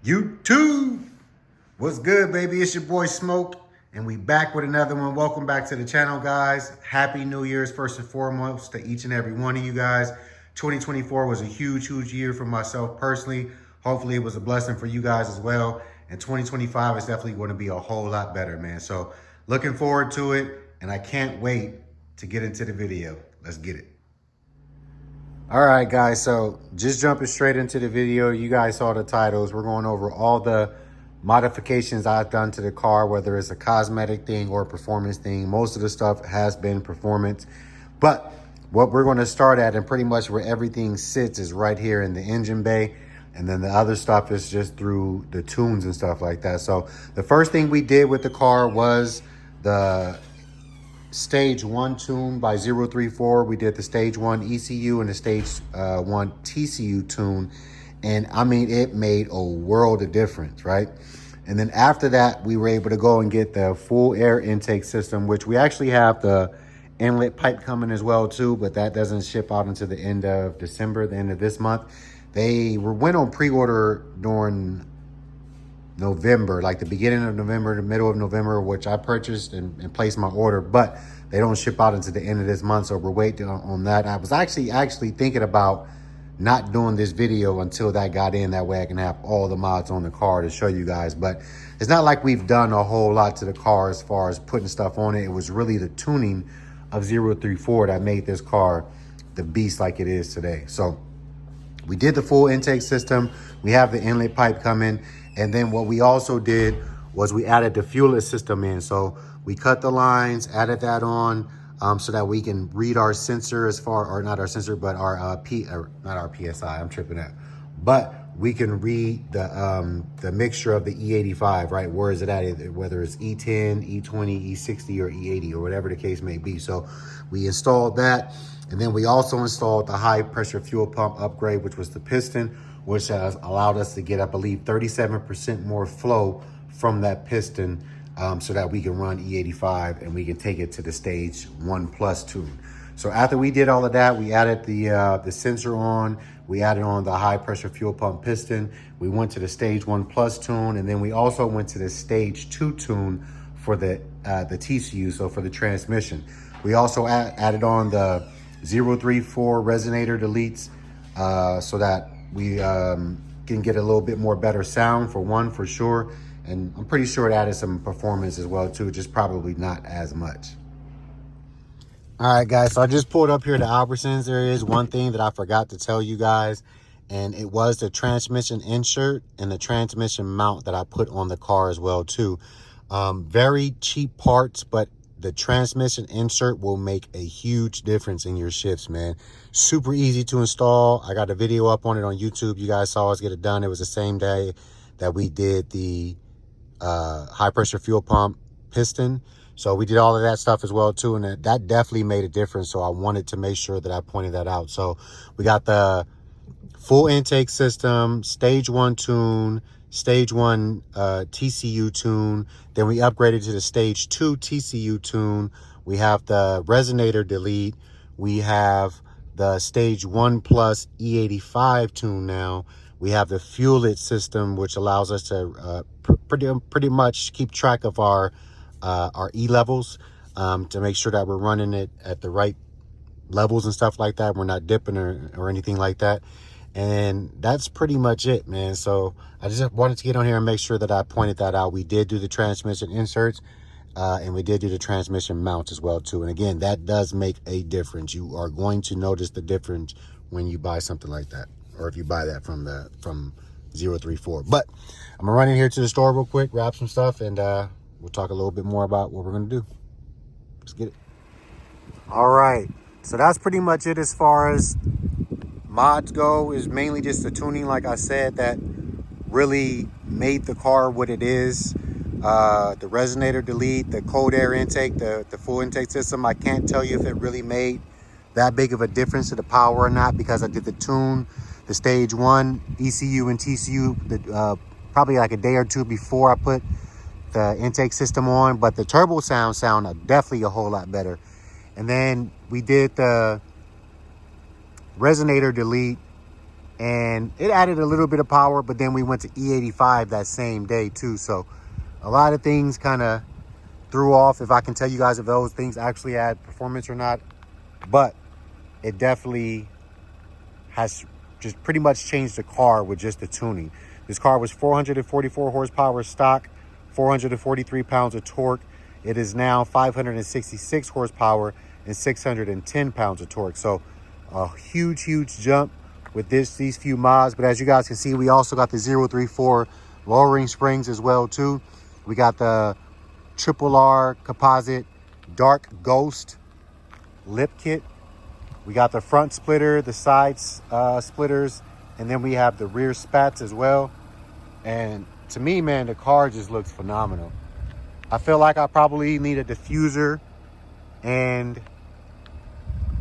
YouTube. What's good, baby? It's your boy Smoke, and we back with another one. Welcome back to the channel, guys. Happy New Year's, first and foremost, to each and every one of you guys. 2024 was a huge year for myself personally. Hopefully, it was a blessing for you guys as well. And 2025 is definitely going to be a whole lot better, man. So, looking forward to it, and I can't wait to get into the video. Let's get it. All right, guys, so just jumping straight into the video. You guys saw the titles. We're going over all the modifications I've done to the car, whether it's a cosmetic thing or a performance thing. Most of the stuff has been performance, but what we're going to start at and pretty much where everything sits is right here in the engine bay. And then the other stuff is just through the tunes and stuff like that. So the first thing we did with the car was the Stage 1 tune by 034. We did the Stage 1 ECU and the Stage 1 TCU tune. And I mean, it made a world of difference, right? And then after that, we were able to go and get the full air intake system, which we actually have the inlet pipe coming as well too, but that doesn't ship out until the end of December, the end of this month. They went on pre-order during November, like the beginning of November, the middle of November, which I purchased and placed my order, but they don't ship out until the end of this month. So we're waiting on that. I was actually thinking about not doing this video until that got in. That way I can have all the mods on the car to show you guys. But it's not like we've done a whole lot to the car as far as putting stuff on it. It was really the tuning of 034 that made this car the beast like it is today. So we did the full intake system. We have the inlet pipe coming. And then what we also did was we added the fuelet system in. So we cut the lines, added that on so that we can read our sensor as far, or not our sensor, but our not our PSI, I'm tripping out. But we can read the mixture of the E85, right? Where is it at? Whether it's E10, E20, E60, or E80, or whatever the case may be. So we installed that. And then we also installed the high pressure fuel pump upgrade, which was the piston, which has allowed us to get, I believe, 37% more flow from that piston so that we can run E85 and we can take it to the Stage 1 Plus tune. So after we did all of that, we added the sensor on, we added on the high pressure fuel pump piston, we went to the Stage 1 Plus tune, and then we also went to the Stage 2 tune for the TCU, so for the transmission. We also added on the 034 resonator deletes so that we can get a little bit more better sound for sure. And I'm pretty sure it added some performance as well too, just probably not as much. All right, guys, so I just pulled up here to Albertsons. There is one thing that I forgot to tell you guys, and it was the transmission insert and the transmission mount that I put on the car as well too. Very cheap parts, but the transmission insert will make a huge difference in your shifts, man. Super easy to install. I got a video up on it on YouTube. You guys saw us get it done. It was the same day that we did the high pressure fuel pump piston. So we did all of that stuff as well too, and that definitely made a difference. So I wanted to make sure that I pointed that out. So we got the full intake system, Stage 1 tune, Stage 1 TCU tune. Then we upgraded to the Stage 2 TCU tune. We have the resonator delete. We have the Stage 1 Plus E85 tune now. We have the fuelet system, which allows us to pretty much keep track of our E levels to make sure that we're running it at the right levels and stuff like that. We're not dipping or anything like that. And that's pretty much it, man. So I just wanted to get on here and make sure that I pointed that out. We did do the transmission inserts and we did do the transmission mounts as well too. And again, that does make a difference. You are going to notice the difference when you buy something like that, or if you buy that from 034. But I'm gonna run in here to the store real quick, grab some stuff, and we'll talk a little bit more about what we're gonna do. Let's get it. All right, so that's pretty much it as far as mods go. Is mainly just the tuning, like I said, that really made the car what it is. The resonator delete, the cold air intake, the full intake system. I can't tell you if it really made that big of a difference to the power or not, because I did the tune, the Stage 1 ECU and TCU probably like a day or two before I put the intake system on, but the turbo sound definitely a whole lot better. And then we did the resonator delete and it added a little bit of power, but then we went to E85 that same day too. So a lot of things kind of threw off, if I can tell you guys if those things actually add performance or not. But it definitely has just pretty much changed the car with just the tuning. This car was 444 horsepower stock, 443 pounds of torque. It is now 566 horsepower and 610 pounds of torque. So a huge jump with these few mods. But as you guys can see, we also got the 034 lowering springs as well too. We got the Triple R composite dark ghost lip kit. We got the front splitter, the sides splitters, and then we have the rear spats as well. And to me, man, the car just looks phenomenal. I feel like I probably need a diffuser and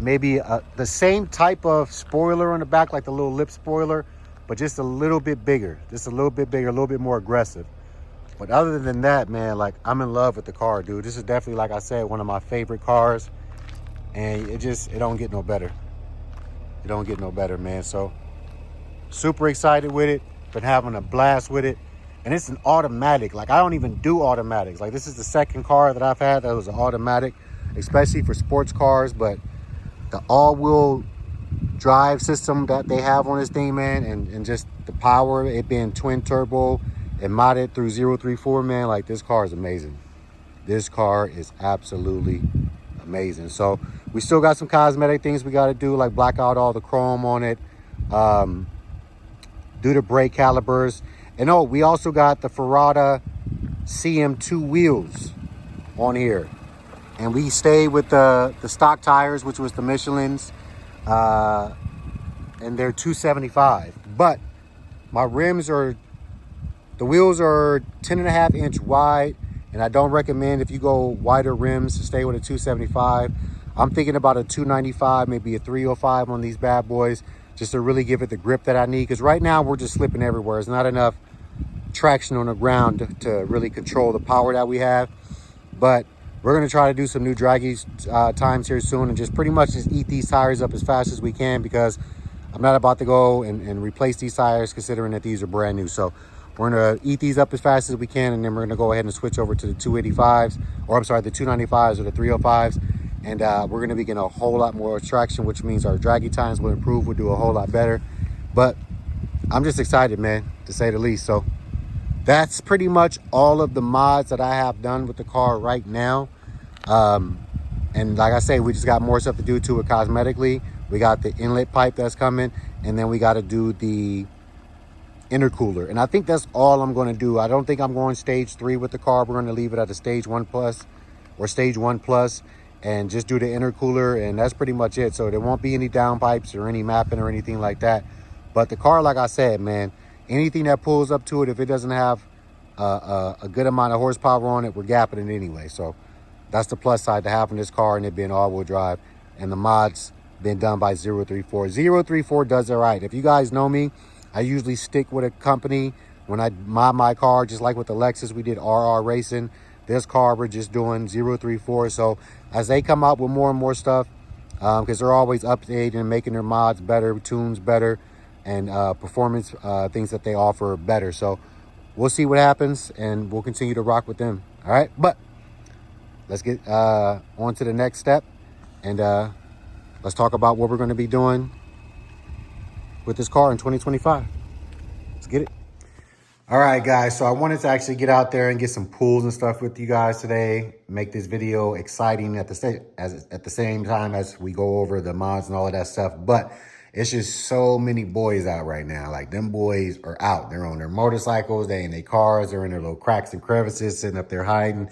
maybe the same type of spoiler on the back, like the little lip spoiler, but just a little bit bigger, a little bit more aggressive. But other than that, man, like, I'm in love with the car, dude. This is definitely, like I said, one of my favorite cars. And it don't get no better. It don't get no better, man. So super excited with it. Been having a blast with it. And it's an automatic. Like, I don't even do automatics. Like, this is the second car that I've had that was an automatic, especially for sports cars. But the all-wheel drive system that they have on this thing, man, and just the power, it being twin turbo and modded through 034, man, like, this car is amazing. This car is absolutely amazing. So we still got some cosmetic things we got to do, like black out all the chrome on it, do the brake calipers. And oh, we also got the Ferrata CM2 wheels on here, and we stayed with the stock tires, which was the Michelin's, and they're 275. But my rims are, the wheels are 10.5-inch wide, and I don't recommend, if you go wider rims, to stay with a 275. I'm thinking about a 295, maybe a 305 on these bad boys, just to really give it the grip that I need. Because right now we're just slipping everywhere. There's not enough traction on the ground to really control the power that we have. But we're going to try to do some new draggy times here soon, and just pretty much just eat these tires up as fast as we can, because I'm not about to go and replace these tires, considering that these are brand new. So we're going to eat these up as fast as we can, and then we're going to go ahead and switch over to the 285s, or I'm sorry, the 295s or the 305s. And we're going to be getting a whole lot more traction, which means our draggy times will improve. We'll do a whole lot better. But I'm just excited, man, to say the least. So that's pretty much all of the mods that I have done with the car right now. And like I say, we just got more stuff to do to it cosmetically. We got the inlet pipe that's coming, and then we got to do the intercooler. And I think that's all I'm going to do. I don't think I'm going stage 3 with the car. We're going to leave it at the stage 1 plus or stage 1 plus, and just do the intercooler, and that's pretty much it. So there won't be any downpipes or any mapping or anything like that. But the car, like I said, man, anything that pulls up to it, if it doesn't have a good amount of horsepower on it, we're gapping it anyway. So that's the plus side to having this car and it being all-wheel drive, and the mods being done by 034. 034 does it right. If you guys know me, I usually stick with a company when I mod my car, just like with the Lexus, we did RR Racing. This car, we're just doing 034. So as they come out with more and more stuff, because they're always updating and making their mods better, tunes better, and performance things that they offer better. So we'll see what happens, and we'll continue to rock with them. All right, but let's get on to the next step, and let's talk about what we're going to be doing with this car in 2025. Let's get it. All right, guys, so I wanted to actually get out there and get some pulls and stuff with you guys today, make this video exciting at the same time as we go over the mods and all of that stuff. But it's just so many boys out right now. Like, them boys are out. They're on their motorcycles, they in their cars, they're in their little cracks and crevices, sitting up there hiding.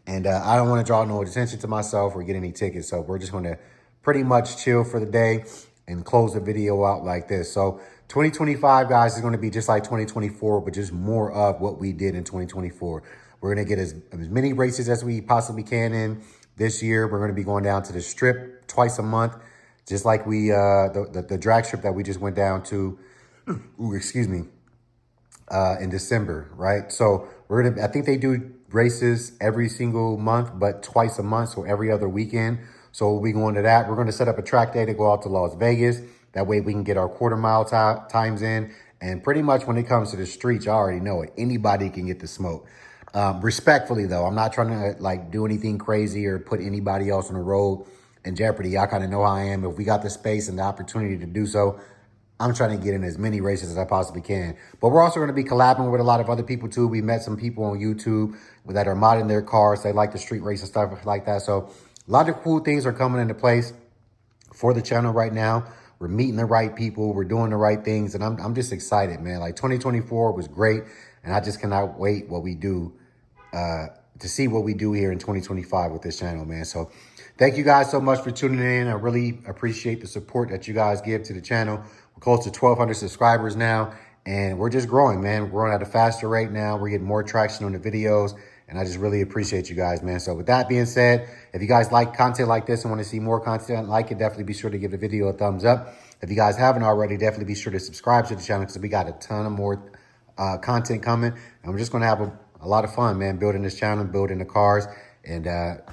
And I don't want to draw no attention to myself or get any tickets. So we're just going to pretty much chill for the day and close the video out like this. So 2025, guys, is going to be just like 2024, but just more of what we did in 2024. We're going to get as many races as we possibly can in this year. We're going to be going down to the strip twice a month, just like we the drag strip that we just went down to, in December, right? So we're gonna, I think they do races every single month, but twice a month, so every other weekend. So we'll be going to that. We're going to set up a track day to go out to Las Vegas. That way we can get our quarter-mile times in. And pretty much when it comes to the streets, you already know it. Anybody can get the smoke. Respectfully, though, I'm not trying to like do anything crazy or put anybody else on the road in jeopardy. Y'all kind of know how I am. If we got the space and the opportunity to do so, I'm trying to get in as many races as I possibly can. But we're also going to be collabing with a lot of other people too. We met some people on YouTube that are modding their cars. They like the street race and stuff like that. So a lot of cool things are coming into place for the channel right now. We're meeting the right people. We're doing the right things. And I'm just excited, man. Like 2024 was great. And I just cannot wait what we do to see what we do here in 2025 with this channel, man. So thank you guys so much for tuning in. I really appreciate the support that you guys give to the channel. We're close to 1,200 subscribers now, and we're just growing, man. We're growing at a faster rate now. We're getting more traction on the videos, and I just really appreciate you guys, man. So with that being said, if you guys like content like this and want to see more content like it, definitely be sure to give the video a thumbs up. If you guys haven't already, definitely be sure to subscribe to the channel because we got a ton of more content coming, and we're just going to have a lot of fun, man, building this channel, building the cars, and,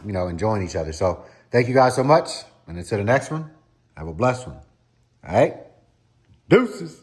you know, enjoying each other. So thank you guys so much, and until the next one, have a blessed one. All right? Deuces.